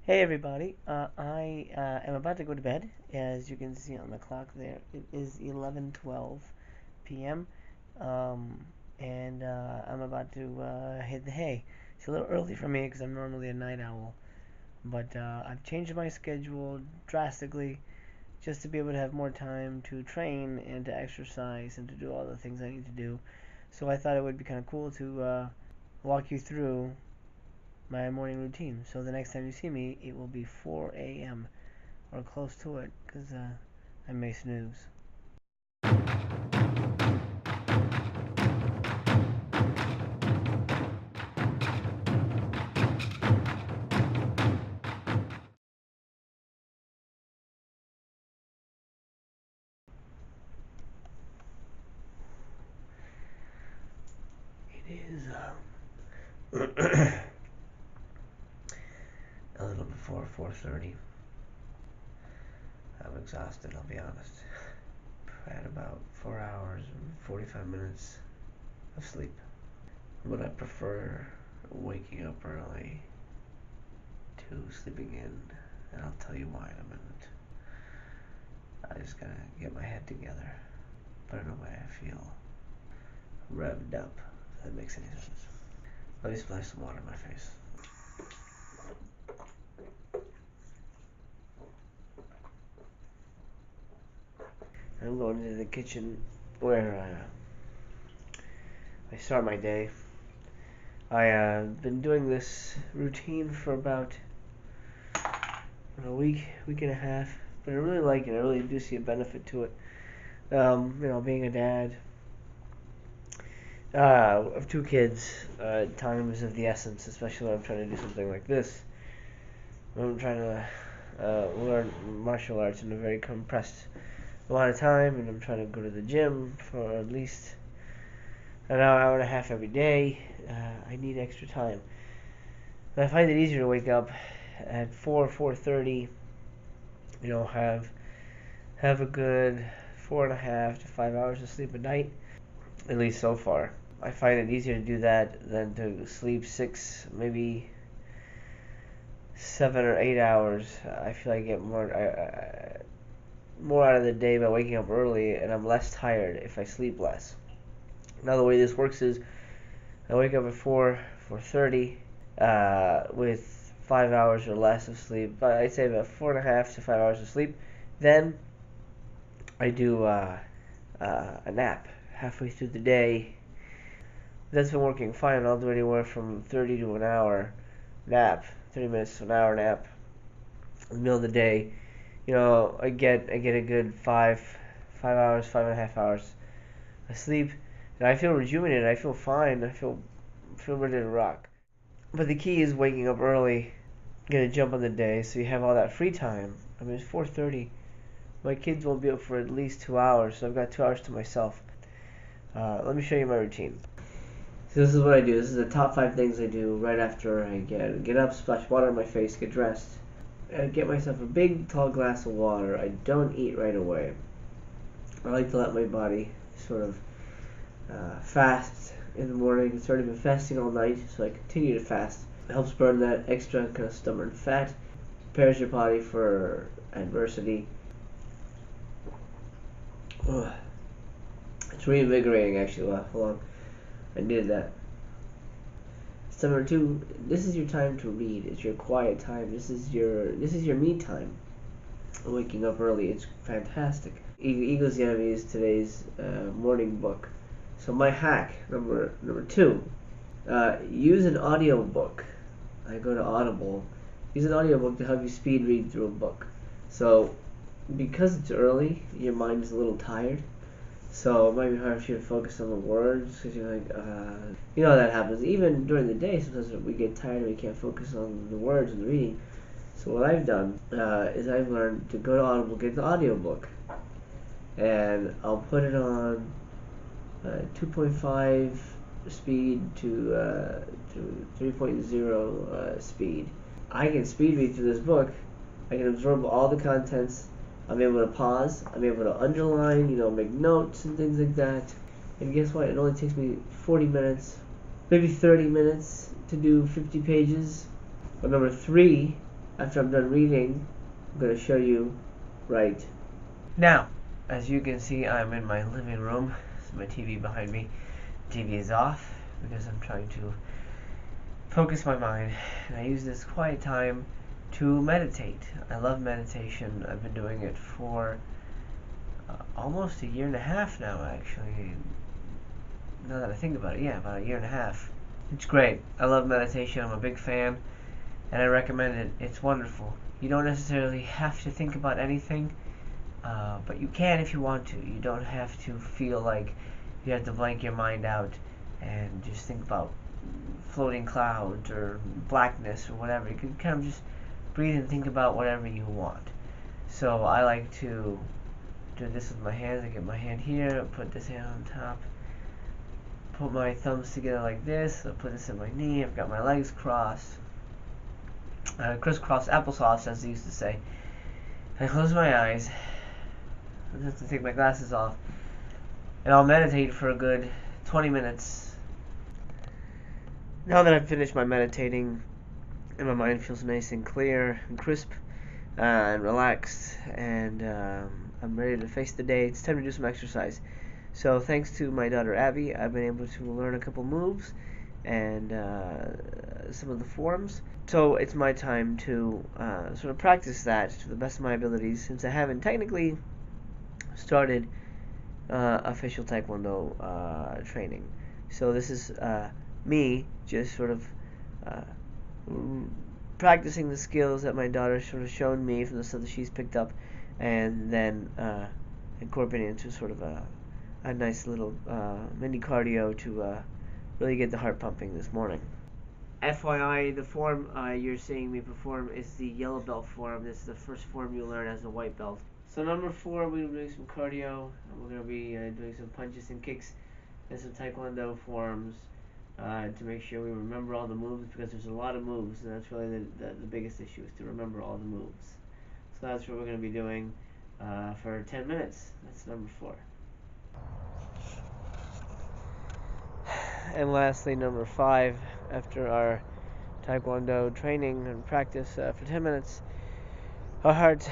Hey everybody, I am about to go to bed. As you can see on the clock there, it is 11:12 p.m. Um, and I'm about to hit the hay. It's a little early for me because I'm normally a night owl, but I've changed my schedule drastically just to be able to have more time to train and to exercise and to do all the things I need to do. So I thought it would be kind of cool to walk you through my morning routine. So the next time you see me, it will be 4 a.m. or close to it, because I may snooze. It is a little before 4:30. I'm exhausted, I'll be honest. I had about 4 hours and 45 minutes of sleep. But I prefer waking up early to sleeping in, and I'll tell you why in a minute. I just gotta get my head together. But in a way, I feel revved up, if that makes any sense. Let me splash some water in my face. I'm going into the kitchen where I start my day. I've been doing this routine for about a week and a half, but I really like it. I really do see a benefit to it. Being a dad of two kids, time is of the essence, especially when I'm trying to do something like this. I'm trying to learn martial arts in a very compressed amount of time, and I'm trying to go to the gym for at least an hour and a half every day. I need extra time. And I find it easier to wake up at 4:30. Have a good 4.5 to 5 hours of sleep a night, at least so far. I find it easier to do that than to sleep 6, maybe 7 or 8 hours. I feel I get more out of the day by waking up early, and I'm less tired if I sleep less. Now the way this works is I wake up at 4:30 with 5 hours or less of sleep. But I'd say about 4.5 to 5 hours of sleep. Then I do a nap halfway through the day. That's been working fine. I'll do anywhere from 30 to an hour nap, 30 minutes to an hour nap in the middle of the day. I get a good 5 hours, 5.5 hours of sleep, and I feel rejuvenated. I feel fine. I feel ready to rock. But the key is waking up early, get a jump on the day, so you have all that free time. I mean, it's 4:30. My kids won't be up for at least 2 hours, so I've got 2 hours to myself. Let me show you my routine. So this is what I do. This is the top 5 things I do right after I get up, splash water on my face, get dressed, get myself a big tall glass of water. I don't eat right away. I like to let my body sort of fast in the morning. It's already been fasting all night, so I continue to fast. It helps burn that extra kind of stubborn fat, prepares your body for adversity. Ugh. It's reinvigorating actually. Wow, hold on. I needed that. Step number 2, this is your time to read. It's your quiet time. This is your me time. Waking up early, it's fantastic. Eagle's Enemy is today's morning book. So my hack number 2, use an audiobook. I go to Audible. Use an audiobook to help you speed read through a book. So because it's early, your mind is a little tired. So it might be hard for you to focus on the words because you're like, how that happens. Even during the day, sometimes we get tired and we can't focus on the words and the reading. So what I've done is I've learned to go to Audible, get the audiobook, and I'll put it on 2.5 speed to 3.0 speed. I can speed read through this book. I can absorb all the contents. I'm able to pause. I'm able to underline, make notes and things like that. And guess what? It only takes me 40 minutes, maybe 30 minutes to do 50 pages. But number 3 after I'm done reading, I'm going to show you right now. As you can see, I'm in my living room. This is my TV behind me. TV is off because I'm trying to focus my mind, and I use this quiet time to meditate. I love meditation. I've been doing it for almost a year and a half now, actually. Now that I think about it, yeah, about a year and a half. It's great. I love meditation. I'm a big fan, and I recommend it. It's wonderful. You don't necessarily have to think about anything, but you can if you want to. You don't have to feel like you have to blank your mind out and just think about floating clouds or blackness or whatever. You can kind of just breathe and think about whatever you want. So I like to do this with my hands. I get my hand here, put this hand on top, put my thumbs together like this. I put this in my knee. I've got my legs crossed, crisscross applesauce, as they used to say. I close my eyes. I have to take my glasses off, and I'll meditate for a good 20 minutes. Now that I've finished my meditating, and my mind feels nice and clear and crisp and relaxed, and I'm ready to face the day, it's time to do some exercise. So thanks to my daughter Abby, I've been able to learn a couple moves and some of the forms. So it's my time to sort of practice that to the best of my abilities, since I haven't technically started official Taekwondo training. So this is me just sort of practicing the skills that my daughter sort of shown me from the stuff that she's picked up, and then incorporating into sort of a nice little mini cardio to really get the heart pumping this morning. FYI, the form you're seeing me perform is the yellow belt form. This is the first form you learn as a white belt. So number 4, we're going to be doing some cardio, and we're going to be doing some punches and kicks and some Taekwondo forms to make sure we remember all the moves, because there's a lot of moves, and that's really the biggest issue, is to remember all the moves. So that's what we're going to be doing for 10 minutes. That's number 4. And lastly, number 5, after our Taekwondo training and practice for 10 minutes, our heart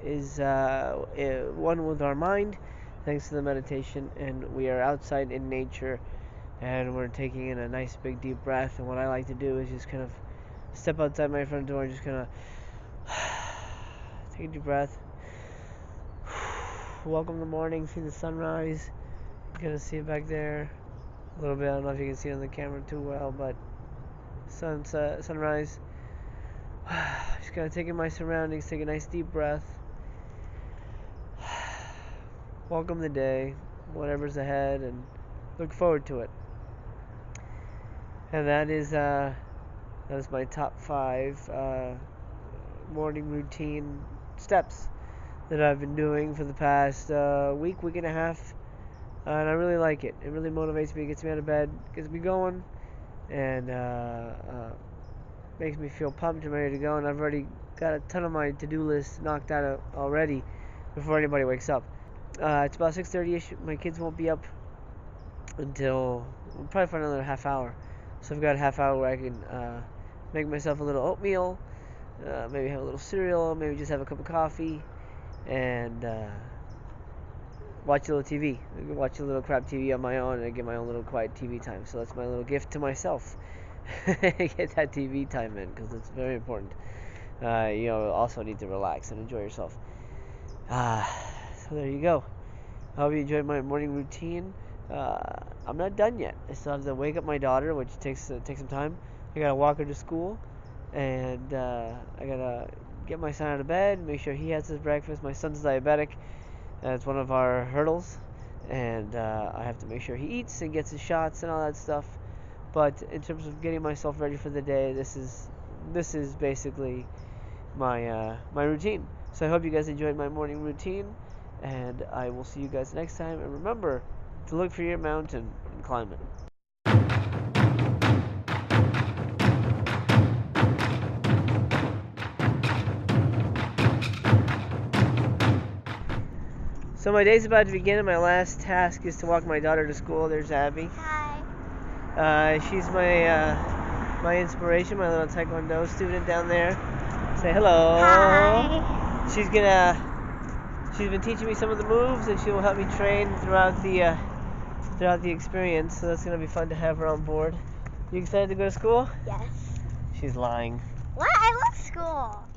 is one with our mind, thanks to the meditation, and we are outside in nature, and we're taking in a nice big deep breath. And what I like to do is just kind of step outside my front door and just kind of take a deep breath, welcome the morning, see the sunrise. You can see it back there a little bit. I don't know if you can see it on the camera too well, but sunrise. Just kind of taking my surroundings, take a nice deep breath, welcome the day, whatever's ahead, and look forward to it. And that is my top 5 morning routine steps that I've been doing for the past week and a half, and I really like it. It really motivates me, gets me out of bed, gets me going, and makes me feel pumped and ready to go. And I've already got a ton of my to-do list knocked out already before anybody wakes up. It's about 6:30ish. My kids won't be up until probably for another half hour. So I've got a half hour where I can make myself a little oatmeal, maybe have a little cereal, maybe just have a cup of coffee, and watch a little TV. I can watch a little crap TV on my own, and I get my own little quiet TV time. So that's my little gift to myself. Get that TV time in, because it's very important. You also need to relax and enjoy yourself. So there you go. I hope you enjoyed my morning routine. I'm not done yet. I still have to wake up my daughter, which takes some time. I gotta walk her to school, and I gotta get my son out of bed, make sure he has his breakfast. My son's diabetic. That's one of our hurdles, and I have to make sure he eats and gets his shots and all that stuff. But in terms of getting myself ready for the day, this is basically my routine. So I hope you guys enjoyed my morning routine, and I will see you guys next time. And remember to look for your mountain and climb it. So my day's about to begin, and my last task is to walk my daughter to school. There's Abby. Hi. She's my inspiration, my little Taekwondo student down there. Say hello. Hi. She's been teaching me some of the moves, and she will help me train throughout the experience. So that's gonna be fun to have her on board. You excited to go to school? Yes. She's lying. What? I love school.